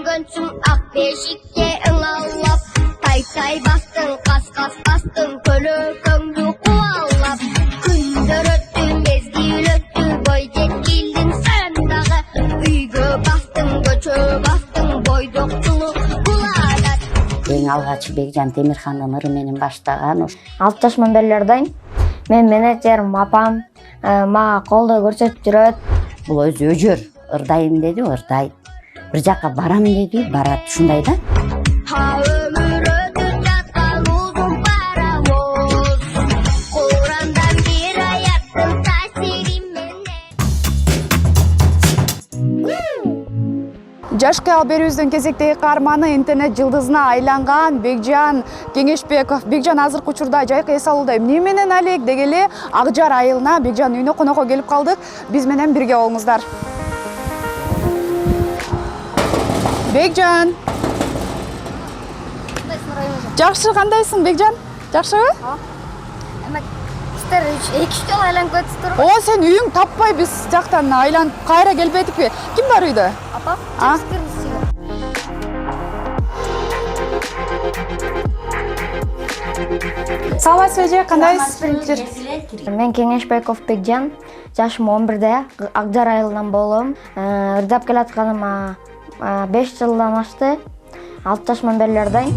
Жүргөнсүң ак бешикке ыңалап, тай бастың, кас бастың, көлөкөңдү кубалап. Күндөр өттү, мезгил өттү, бой жеткилдиң сен дагы. Үйгө бастың, көчө бастың, бойдоктулук куладат. Эң алгач Бекжан Темирхандын ыры менен баштаган 6 жашыман бери ырдайм. Мен менеджерим апам мага колдоо көрсөтүп жүрөт. Бул өзү өжөр. Ырдайм деди, ырдайт. Бир жакка барам деди, барат. Ушундай да. Өмүр өтүп жаткан узун паровоз, Курандан бир аяттын таасири менен. Жаш кыял берүүбүздүн кезектеги каарманы интернет жылдызына айланган Бекжан Кеңешбеков. Бекжан азыркы учурда жайкы эс алууда. Эмне менен алек дегеле Ак Жар айылына Бекжан үйүнө конокко келип калдык. Биз менен бирге болуңуздар. Бекжан. Жакшы, кандайсың Бекжан? Жакшыбы? Сиздер 2-3 жолу айланып өтүптүр. О, сен үйүң таппай биз жактан айланып кайра келбедикпи? Ким бар үйдө? Апам. Саламатсызбы эже, кандайсыз? Мен Кеңешбеков Бекжан, жашым 11-де, Ак Жар айылынан болом. Ырдап келатканыма 5 жылдан ашты. 6 жашыман бери ырдайм.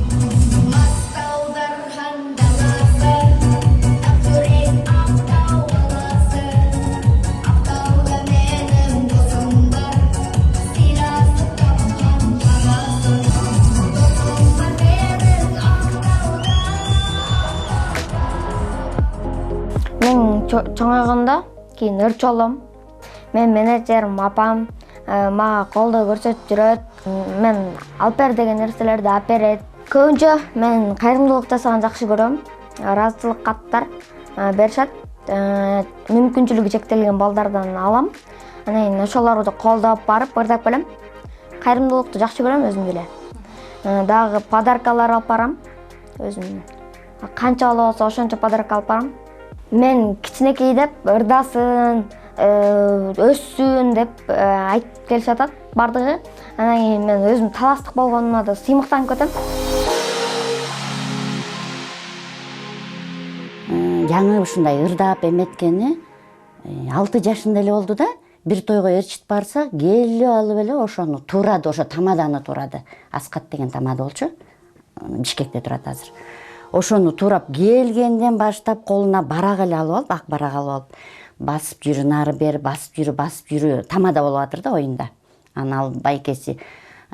Мен чоңойгондо кийин ырчы болом. Мен менеджерим апам мага колдоо көрсөтүп жүрөт. Мен алып бер деген нерселерди алып берет. Көбүнчө мен кайрымдуулук жасаган жакшы көрөм. Ыраазычылык каттар беришет. Мүмкүнчүлүгү чектелген балдардан алам. Анан ошолорду колдоп барып ырдап келем. Кайрымдуулукту жакшы көрөм өзүм деле. Дагы подаркалар алып барам. Өзүм канча бала болсо ошончо подарка алып барам. Мен кичинекей деп ырдасын, өссүн деп айтып келишип атат бардыгы. Анан кийин мен өзүм таластык болгонума да сыймыктанып кетем. Жаңы ушундай ырдап эметкени 6 жашында эле болду да. Бир тойго ээрчитип барса, келип алып эле ошону турады, ошо тамаданы турады. Аскат деген тамада болчу. Бишкекте турат азыр. Ошону турап келгенден баштап колуна барак эле алып алып, ак барак алып алып, басып жүрү, нары бери басып жүрү, тамада болуп атыр да оюнда. Анан ал байкеси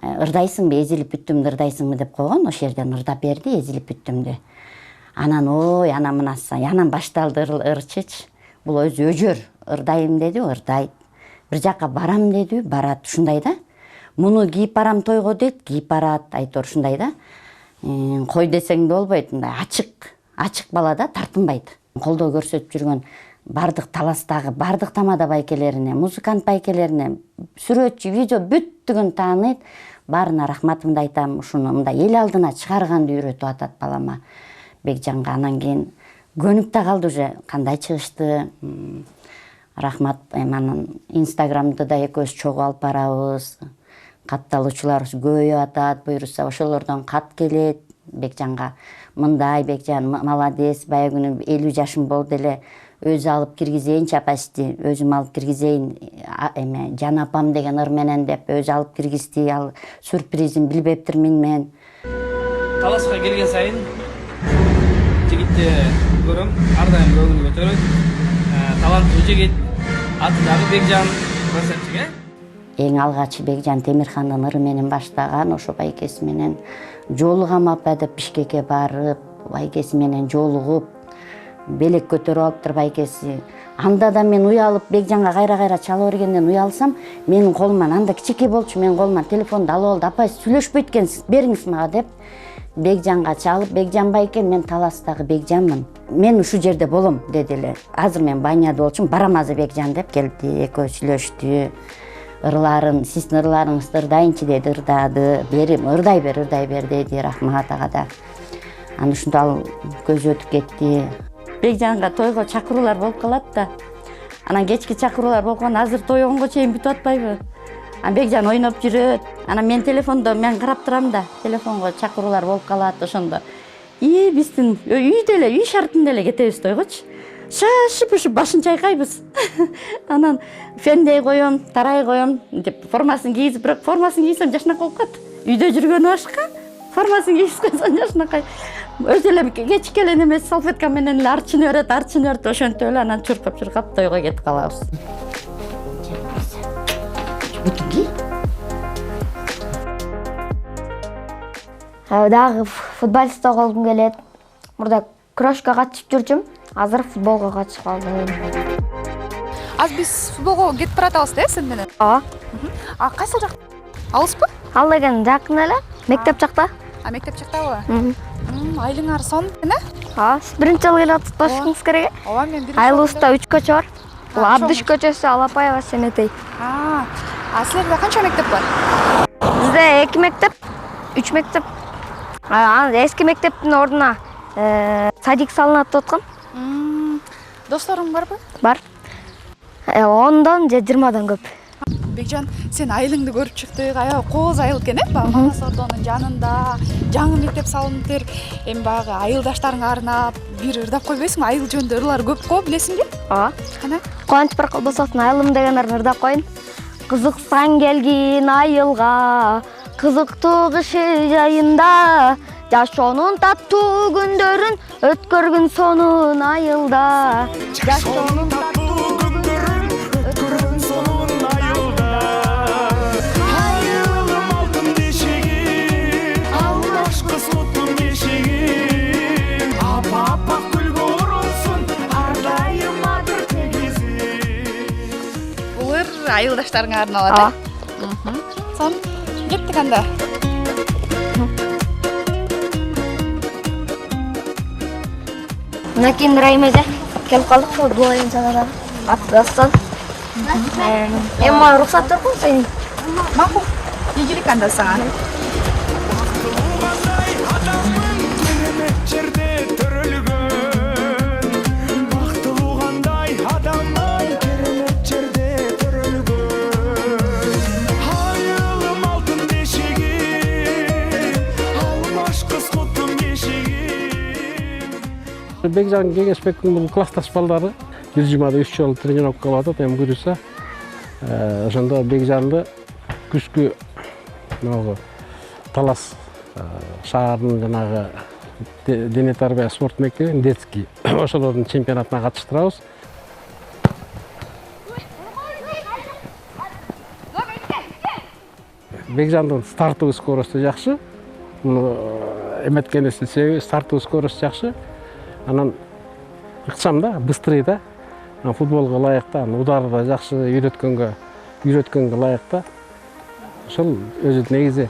ырдайсыңбы, эзилип бүттүмдү ырдайсыңбы деп койгон, ошол жерден ырдап берди, эзилип бүттүмдү. Анан ой, анан мынасы, анан башталды ырчыч. Бул өзү өжөр. Ырдайм деди, ырдайт. Бир жакка барам деди, барат. Ушундай да. Муну кийип барам тойго дейт, кийип барат, айтор ушундай да. Кой десең да болбойт, мындай ачык бала да, тартынбайт. Колдоо көрсөтүп жүргөн бардык таластагы, бардык тамада байкелерине, музыкант байкелерине, сүрөтчү, видео бүттүгүн тааныйт. Баарына рахматымды айтам, ушуну мындай эл алдына чыгарганды үйрөтүп атат балама. Бекжанга анан кийин көнүп да калды уже, кандай чыгышты. Рахмат, анан Инстаграмды да экөөбүз чогуу алып барабыз. Катталуучулар көбөйүп атат, буюрса ошолордон кат келет. Бекжанга мындай, Бекжан молодец, баягы күнү 50 жашым болду эле, өзү алып киргизейинчи почти, өзүм алып киргизейин, Жан апам деген ыр менен деп өзү алып киргизди, ал сюрпризин билбептирмин мен. Талашка келген сайын жигитти көрөм, ар дайым көңүл көтөрөт. Таланттуу жигит, аты дагы Бекжан, красавчик, Эң алгач Бекжан Темирхандын ыры менен баштаган, ошо байкеси менен жолугам апа деп Бишкекке барып, байкеси менен жолугуп, белек көтөрүп алыптыр байкеси. Анда да мен уялып, Бекжанга кайра чала бергенден уялсам, менин колуман, анда кичинекей болчу, менин колуман телефонду алып алды, апай сүйлөшпөйт экенсиз, бериңиз мага деп. Бекжанга чалып, Бекжан байке, мен Таластагы Бекжанмын. Мен ушу жерде болом, деди эле. Азыр мен баняда болчумун, барам азыр Бекжан деп келди, экөө сүйлөштү. Ырларын, сиздин ырларыңызды ырдайынчы деди, ырдады. Берим, ырдай бер деди, рахмат ага да. Анан ушунда ал көзү өтүп кетти. Бекжанга тойго чакыруулар болуп калат да. Анан кечки чакыруулар болгон, азыр той 10го чейин бүтүп атпайбы? Бекжан ойноп жүрөт. Анан мен телефондо мен карап турам да, телефонго чакыруулар болуп калат ошондо. Биздин үйдө эле, үй шартында эле кетебиз тойгочу. Шашып ушуп башын чайкайбыз. Анан фендей коем, тарай коем деп формасын кийип, бирок формасын кийсем жашынакай болуп калат. Үйдө жүргөнү башка, формасын кийип койсоң жашынакай. Өзү эле кечке эле неме салфетка менен эле арчынып берет, ошентип эле анан чуркап тойго кетип калабыз. Дагы футболист болгум келет. Мурда кросска катышып жүрчүм. Азыр футболго катышып калдым. Азыр биз футболго кетип баратабыз да, сен менен? Ооба. Кайсы жак? Алыспы? Ал деген жакын эле, мектеп жакта. Мектеп жактабы? Айлыңар сон, эне? Ооба, сиз биринчи жолу келип атышпашыңыз керек. Ооба, мен биринчи. Айлыбызда 3 көчө бар. Бул Абдыш көчөсү, Алапаева, Семетей. Силерде канча мектеп бар? Бизде 2 мектеп, 3 мектеп. Эски мектептин ордуна садик салынат деп аткан. Досторуң барбы? Бар. 10дан же 20дан көп. Бекжан, сен айылыңды көрүп чыктык. Аябай кооз айыл экен, Манас Ордонун жанында. Жаңы мектеп салыныптыр. Эми баягы айылдаштарыңа арнап бир ырдап койбойсуңбу? Айыл жөнүндө ырлар көп го, билесиңби? Ооба. Кана? Кубанч Баркалбосовдун айылым деген ырдап коюн. Кызыксаң келгин айылга, кызыктуу кыш жайында, жашоонун таттуу күндөрүн өткөргүн сонун айылда. Жашоонун таттуу күндөрүн өткөргүн сонун айылда. Айылым алтын бешегим, алгашкы соттун бешегим, апа күлгө оролсун, ардайым адыр тегизим. Булар айылдаштарыңа арналат, Сон, кеттик анда. Мынакей Райымеже келип калдык, ошол дуайын чагада. Аттастан. Эми уруксат берип кой сени. Макул. Ийгилик анда сага. Жерде төрөлгөн, бактылуу кандай адаммын, керемет жерде төрөлгөн. Айылым алтын бешегим, алгашкы соттун бешегим. Бекжан Кеңешбектин бул классташ балдары бир жумада 3 жолу тренировкага атат, эми буюрса. Ошондо Бекжанды күзгү Талас шаарынын жанагы дене тарбия спорт мектеби детский ошолордун чемпионатына катыштырабыз. Бекжандын стартовый скоросту жакшы. Эметкенесин себеби стартовый скорость жакшы. Анан ыкчам да, быстрый да. Футболго ылайык да, удары да жакшы үйрөткөнгө ылайык да. Ошол өзү негизи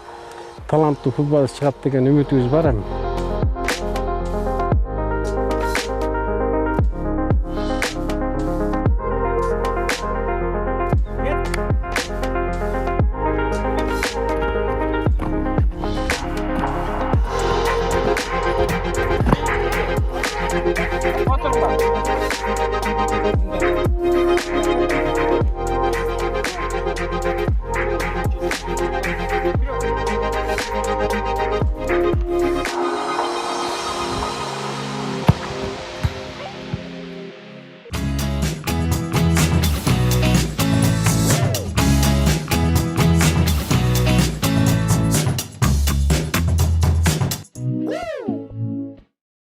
таланттуу футболист чыгат деген үмүтүбүз бар эми.